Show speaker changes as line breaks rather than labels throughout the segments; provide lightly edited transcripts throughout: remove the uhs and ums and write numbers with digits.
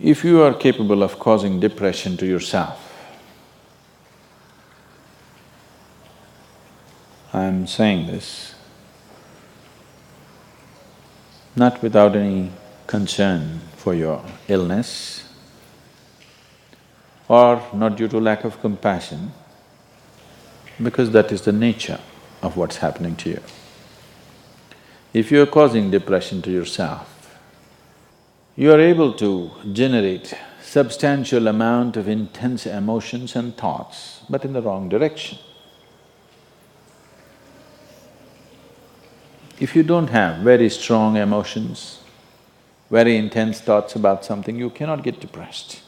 If you are capable of causing depression to yourself, I'm saying this not without any concern for your illness or not due to lack of compassion, because that is the nature of what's happening to you. If you're causing depression to yourself, you are able to generate substantial amount of intense emotions and thoughts, but in the wrong direction. If you don't have very strong emotions, very intense thoughts about something, you cannot get depressed.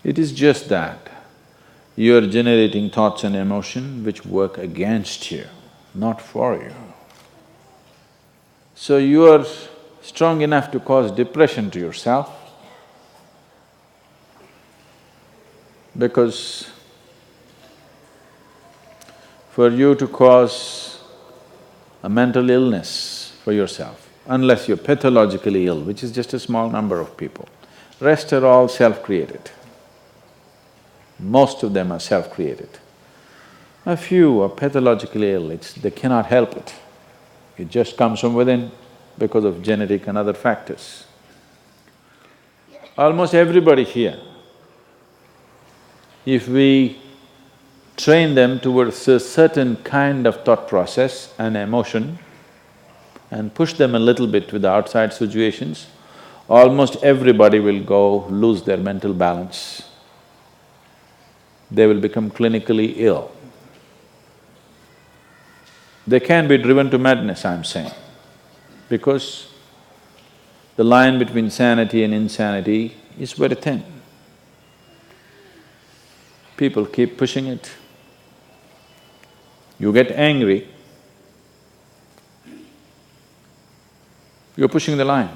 It is just that you are generating thoughts and emotion which work against you, not for you. So you are strong enough to cause depression to yourself because for you to cause a mental illness for yourself, unless you're pathologically ill, which is just a small number of people, rest are all self-created. Most of them are self-created. A few are pathologically ill, they cannot help it. It just comes from within because of genetic and other factors. Almost everybody here, if we train them towards a certain kind of thought process and emotion and push them a little bit with the outside situations, almost everybody will go lose their mental balance. They will become clinically ill. They can be driven to madness, I'm saying, because the line between sanity and insanity is very thin. People keep pushing it. You get angry, you're pushing the line.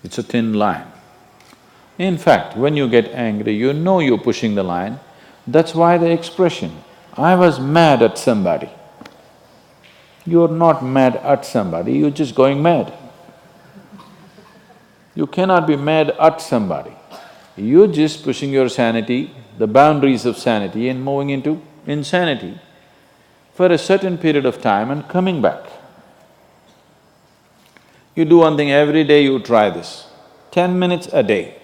It's a thin line. In fact, when you get angry, you know you're pushing the line. That's why the expression, I was mad at somebody. You're not mad at somebody, you're just going mad. You cannot be mad at somebody. You're just pushing your sanity, the boundaries of sanity and moving into insanity for a certain period of time and coming back. You do one thing, every day you try this, 10 minutes a day.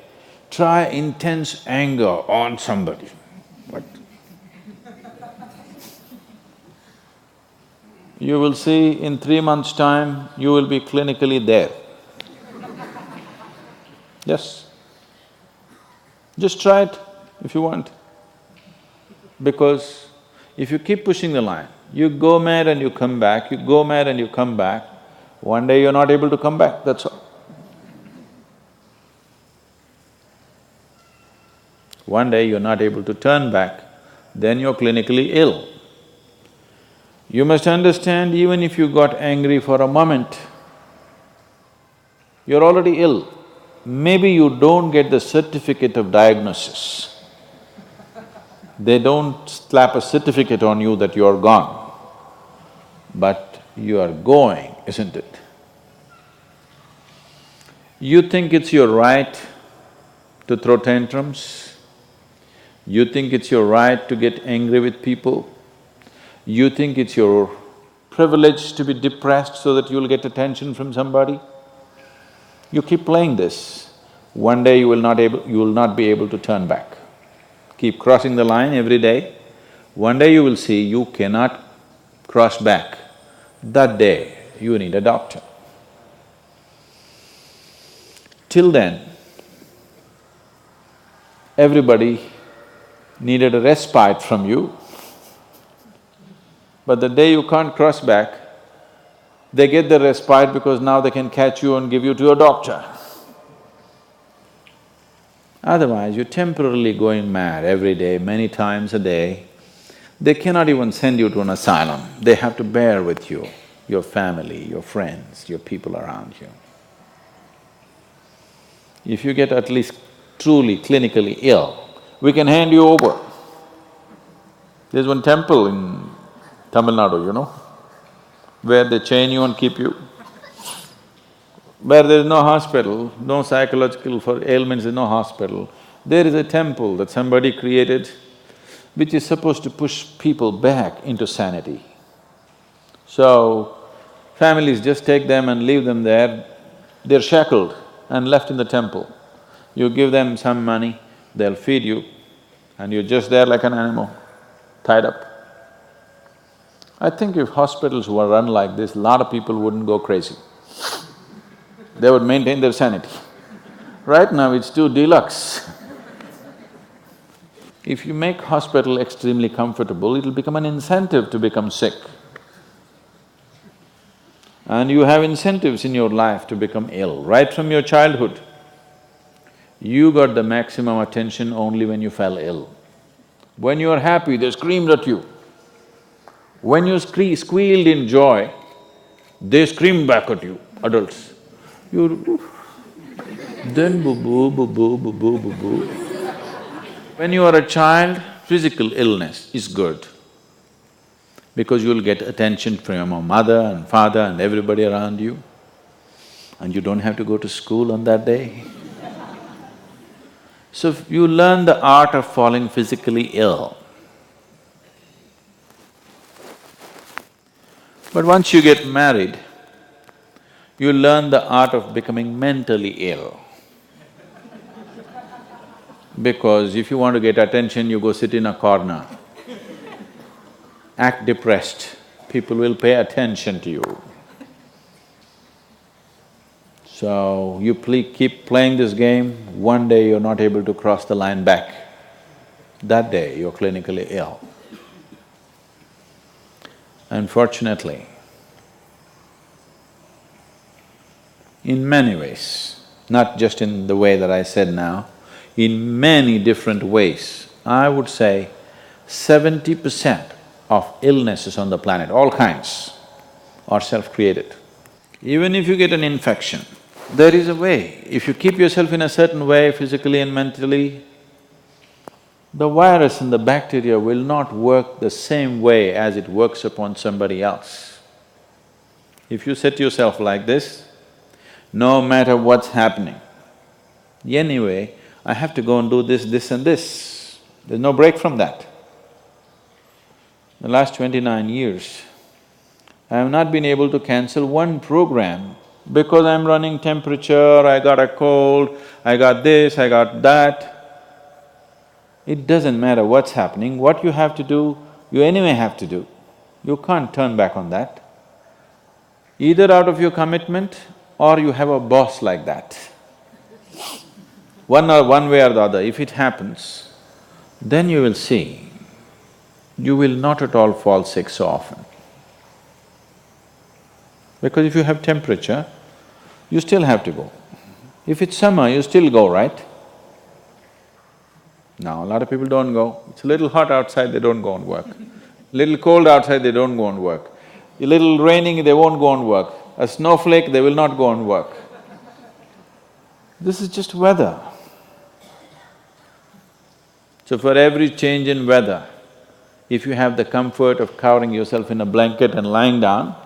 Try intense anger on somebody. What? You will see in 3 months' time, you will be clinically there. Yes. Just try it if you want. Because if you keep pushing the line, you go mad and you come back, you go mad and you come back, one day you're not able to come back, that's all. One day you're not able to turn back, then you're clinically ill. You must understand, even if you got angry for a moment, you're already ill. Maybe you don't get the certificate of diagnosis. They don't slap a certificate on you that you're gone, but you are going, isn't it? You think it's your right to throw tantrums, you think it's your right to get angry with people, you think it's your privilege to be depressed so that you'll get attention from somebody. You keep playing this, one day you will not be able to turn back. Keep crossing the line every day, one day you will see you cannot cross back. That day, you need a doctor. Till then, everybody needed a respite from you, but the day you can't cross back, they get the respite because now they can catch you and give you to a doctor. Otherwise, you're temporarily going mad every day, many times a day. They cannot even send you to an asylum, they have to bear with you, your family, your friends, your people around you. If you get at least truly clinically ill, we can hand you over. There's one temple in Tamil Nadu, where they chain you and keep you. where there is no hospital, no psychological for ailments, there's no hospital, there is a temple that somebody created which is supposed to push people back into sanity. So, families just take them and leave them there, they're shackled and left in the temple. You give them some money, they'll feed you, and you're just there like an animal, tied up. I think if hospitals were run like this, a lot of people wouldn't go crazy. They would maintain their sanity. Right now it's too deluxe. If you make hospital extremely comfortable, it'll become an incentive to become sick. And you have incentives in your life to become ill, right from your childhood. You got the maximum attention only when you fell ill. When you are happy, they screamed at you. When you squealed in joy, they screamed back at you, adults. You… then boo-boo, boo-boo, boo-boo, boo-boo. When you are a child, physical illness is good because you'll get attention from your mother and father and everybody around you, and you don't have to go to school on that day. So you learn the art of falling physically ill. But once you get married, you learn the art of becoming mentally ill. Because if you want to get attention, you go sit in a corner, act depressed, people will pay attention to you. So, you keep playing this game, one day you're not able to cross the line back. That day, you're clinically ill. Unfortunately, in many ways, not just in the way that I said now, in many different ways, I would say 70% of illnesses on the planet, all kinds, are self-created. Even if you get an infection, there is a way. If you keep yourself in a certain way, physically and mentally, the virus and the bacteria will not work the same way as it works upon somebody else. If you set yourself like this, no matter what's happening, anyway, I have to go and do this, this and this. There's no break from that. The last 29 years, I have not been able to cancel one program because I'm running temperature, I got a cold, I got this, I got that. It doesn't matter what's happening, what you have to do, you anyway have to do. You can't turn back on that. Either out of your commitment or you have a boss like that. One way or the other, if it happens, then you will see, you will not at all fall sick so often. Because if you have temperature, you still have to go. If it's summer, you still go, right? Now, a lot of people don't go. It's a little hot outside, they don't go and work. Little cold outside, they don't go and work. A little raining, they won't go and work. A snowflake, they will not go and work. This is just weather. So for every change in weather, if you have the comfort of covering yourself in a blanket and lying down,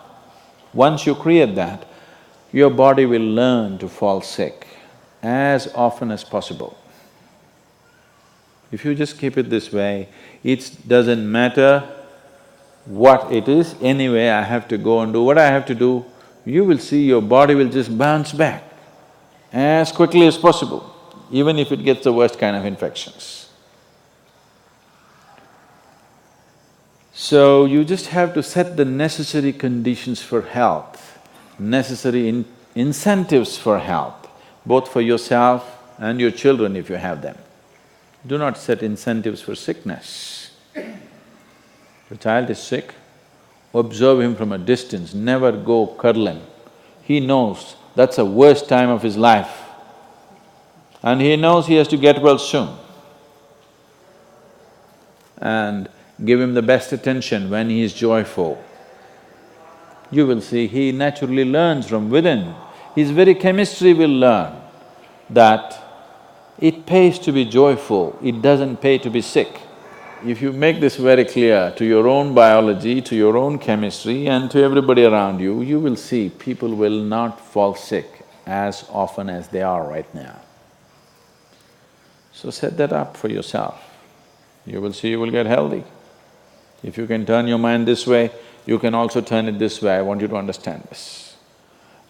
once you create that, your body will learn to fall sick as often as possible. If you just keep it this way, it doesn't matter what it is, anyway I have to go and do what I have to do, you will see your body will just bounce back as quickly as possible, even if it gets the worst kind of infections. So, you just have to set the necessary conditions for health, necessary incentives for health, both for yourself and your children if you have them. Do not set incentives for sickness. The child is sick, observe him from a distance, never go cuddle him. He knows that's the worst time of his life and he knows he has to get well soon. And give him the best attention when he is joyful. You will see he naturally learns from within. His very chemistry will learn that it pays to be joyful, it doesn't pay to be sick. If you make this very clear to your own biology, to your own chemistry and to everybody around you, you will see people will not fall sick as often as they are right now. So set that up for yourself. You will see you will get healthy. If you can turn your mind this way, you can also turn it this way. I want you to understand this.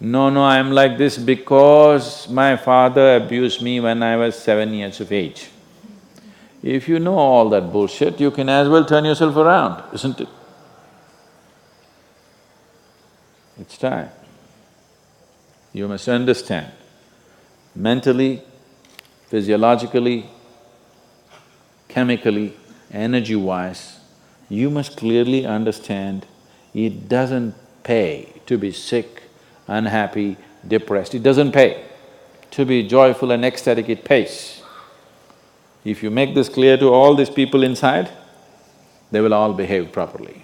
No, no, I'm like this because my father abused me when I was 7 years of age. If you know all that bullshit, you can as well turn yourself around, isn't it? It's time. You must understand, mentally, physiologically, chemically, energy-wise, you must clearly understand it doesn't pay to be sick, unhappy, depressed. It doesn't pay. To be joyful and ecstatic, it pays. If you make this clear to all these people inside, they will all behave properly.